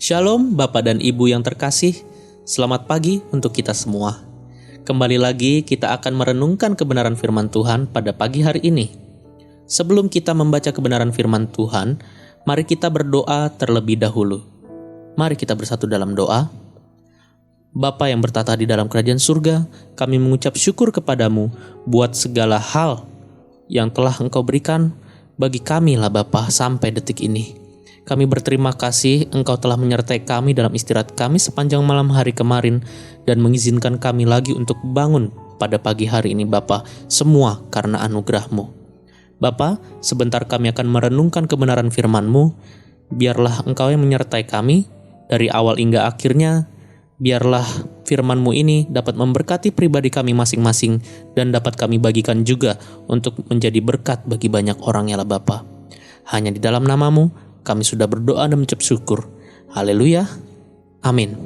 Shalom Bapak dan Ibu yang terkasih, selamat pagi untuk kita semua. Kembali lagi kita akan merenungkan kebenaran firman Tuhan pada pagi hari ini. Sebelum kita membaca kebenaran firman Tuhan, mari kita berdoa terlebih dahulu. Mari kita bersatu dalam doa. Bapa yang bertata di dalam kerajaan surga, kami mengucap syukur kepadamu buat segala hal yang telah Engkau berikan bagi kami lah Bapa sampai detik ini. Kami berterima kasih Engkau telah menyertai kami dalam istirahat kami sepanjang malam hari kemarin dan mengizinkan kami lagi untuk bangun pada pagi hari ini Bapa, semua karena anugerah-Mu. Bapa, sebentar kami akan merenungkan kebenaran firman-Mu, biarlah Engkau yang menyertai kami dari awal hingga akhirnya, biarlah firman-Mu ini dapat memberkati pribadi kami masing-masing dan dapat kami bagikan juga untuk menjadi berkat bagi banyak orang ya Bapa. Hanya di dalam nama-Mu, kami sudah berdoa dan mengucap syukur. Haleluya. Amin.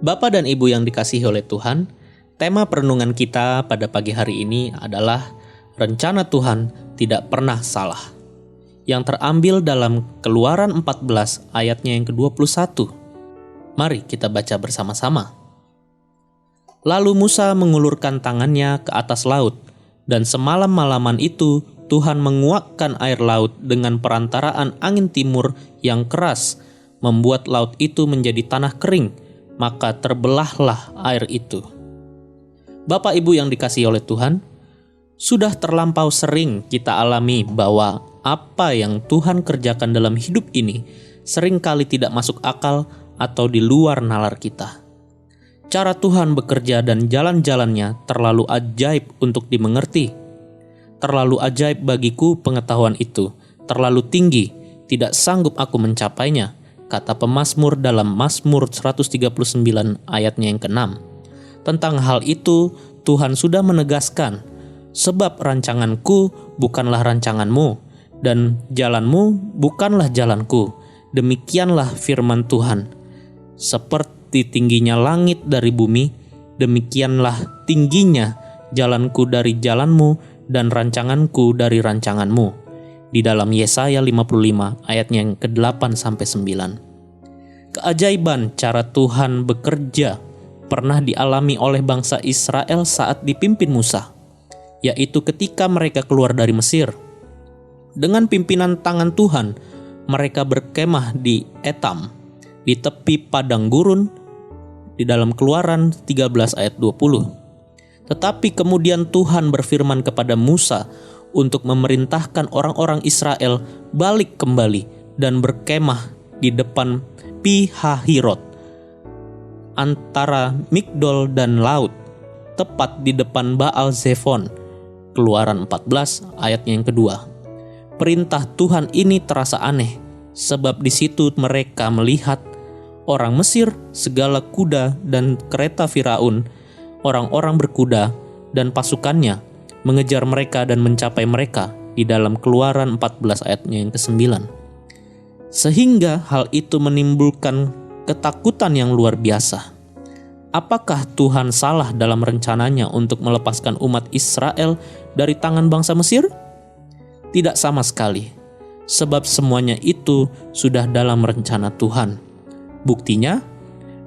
Bapak dan Ibu yang dikasihi oleh Tuhan, tema perenungan kita pada pagi hari ini adalah rencana Tuhan tidak pernah salah. Yang terambil dalam Keluaran 14 ayatnya yang ke-21. Mari kita baca bersama-sama. Lalu Musa mengulurkan tangannya ke atas laut, dan semalam-malaman itu Tuhan menguakkan air laut dengan perantaraan angin timur yang keras, membuat laut itu menjadi tanah kering, maka terbelahlah air itu. Bapak Ibu yang dikasihi oleh Tuhan, sudah terlampau sering kita alami bahwa apa yang Tuhan kerjakan dalam hidup ini seringkali tidak masuk akal atau di luar nalar kita. Cara Tuhan bekerja dan jalan-jalannya terlalu ajaib untuk dimengerti. Terlalu ajaib bagiku pengetahuan itu, terlalu tinggi, tidak sanggup aku mencapainya, kata pemazmur dalam Mazmur 139 ayatnya yang ke-6. Tentang hal itu, Tuhan sudah menegaskan, sebab rancanganku bukanlah rancanganmu, dan jalanmu bukanlah jalanku. Demikianlah firman Tuhan. Seperti tingginya langit dari bumi, demikianlah tingginya jalanku dari jalanmu, dan rancanganku dari rancanganmu. Di dalam Yesaya 55 ayatnya yang ke-8 sampai 9. Keajaiban cara Tuhan bekerja pernah dialami oleh bangsa Israel saat dipimpin Musa, yaitu ketika mereka keluar dari Mesir. Dengan pimpinan tangan Tuhan, mereka berkemah di Etam, di tepi padang gurun, di dalam Keluaran 13 ayat 20. Tetapi kemudian Tuhan berfirman kepada Musa untuk memerintahkan orang-orang Israel balik kembali dan berkemah di depan Pi-hahirot antara Migdol dan laut, tepat di depan Baal Zephon. Keluaran 14 ayatnya yang kedua. Perintah Tuhan ini terasa aneh, sebab di situ mereka melihat orang Mesir, segala kuda dan kereta Firaun, orang-orang berkuda dan pasukannya mengejar mereka dan mencapai mereka di dalam Keluaran 14 ayatnya yang ke-9. Sehingga hal itu menimbulkan ketakutan yang luar biasa. Apakah Tuhan salah dalam rencananya untuk melepaskan umat Israel dari tangan bangsa Mesir? Tidak sama sekali, sebab semuanya itu sudah dalam rencana Tuhan. Buktinya,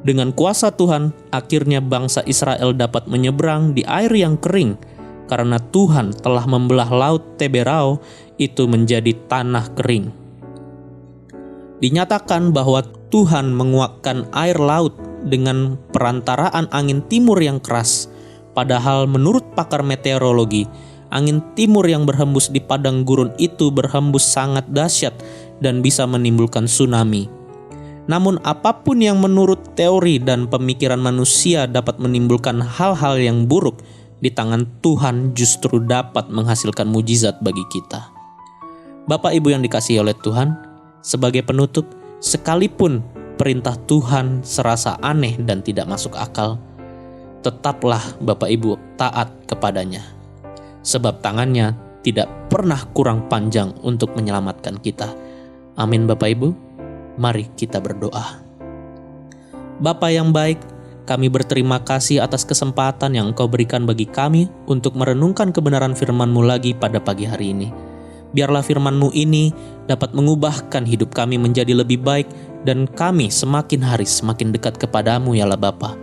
dengan kuasa Tuhan, akhirnya bangsa Israel dapat menyeberang di air yang kering, karena Tuhan telah membelah laut Teberau itu menjadi tanah kering. Dinyatakan bahwa Tuhan menguakkan air laut dengan perantaraan angin timur yang keras, padahal menurut pakar meteorologi, angin timur yang berhembus di padang gurun itu berhembus sangat dahsyat dan bisa menimbulkan tsunami. Namun apapun yang menurut teori dan pemikiran manusia dapat menimbulkan hal-hal yang buruk, di tangan Tuhan justru dapat menghasilkan mujizat bagi kita. Bapak Ibu yang dikasihi oleh Tuhan, sebagai penutup, sekalipun perintah Tuhan serasa aneh dan tidak masuk akal, tetaplah Bapak Ibu taat kepadanya. Sebab tangannya tidak pernah kurang panjang untuk menyelamatkan kita. Amin Bapak Ibu. Mari kita berdoa. Bapa yang baik, kami berterima kasih atas kesempatan yang Engkau berikan bagi kami untuk merenungkan kebenaran firman-Mu lagi pada pagi hari ini. Biarlah firman-Mu ini dapat mengubahkan hidup kami menjadi lebih baik dan kami semakin hari semakin dekat kepadamu ya Allah Bapa.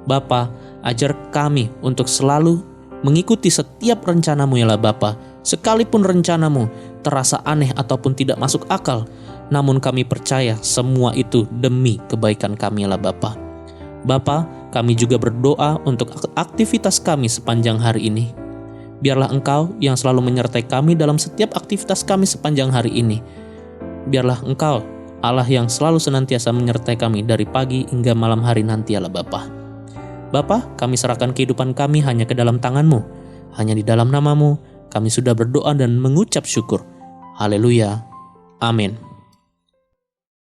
Bapa, ajar kami untuk selalu mengikuti setiap rencanamu ya Allah Bapa. Sekalipun rencanamu terasa aneh ataupun tidak masuk akal, namun kami percaya semua itu demi kebaikan kami ya Allah Bapa. Bapa, kami juga berdoa untuk aktivitas kami sepanjang hari ini. Biarlah Engkau yang selalu menyertai kami dalam setiap aktivitas kami sepanjang hari ini. Biarlah Engkau, Allah yang selalu senantiasa menyertai kami dari pagi hingga malam hari nanti ya Allah Bapa. Bapa, kami serahkan kehidupan kami hanya ke dalam tangan-Mu. Hanya di dalam nama-Mu, kami sudah berdoa dan mengucap syukur. Haleluya. Amin.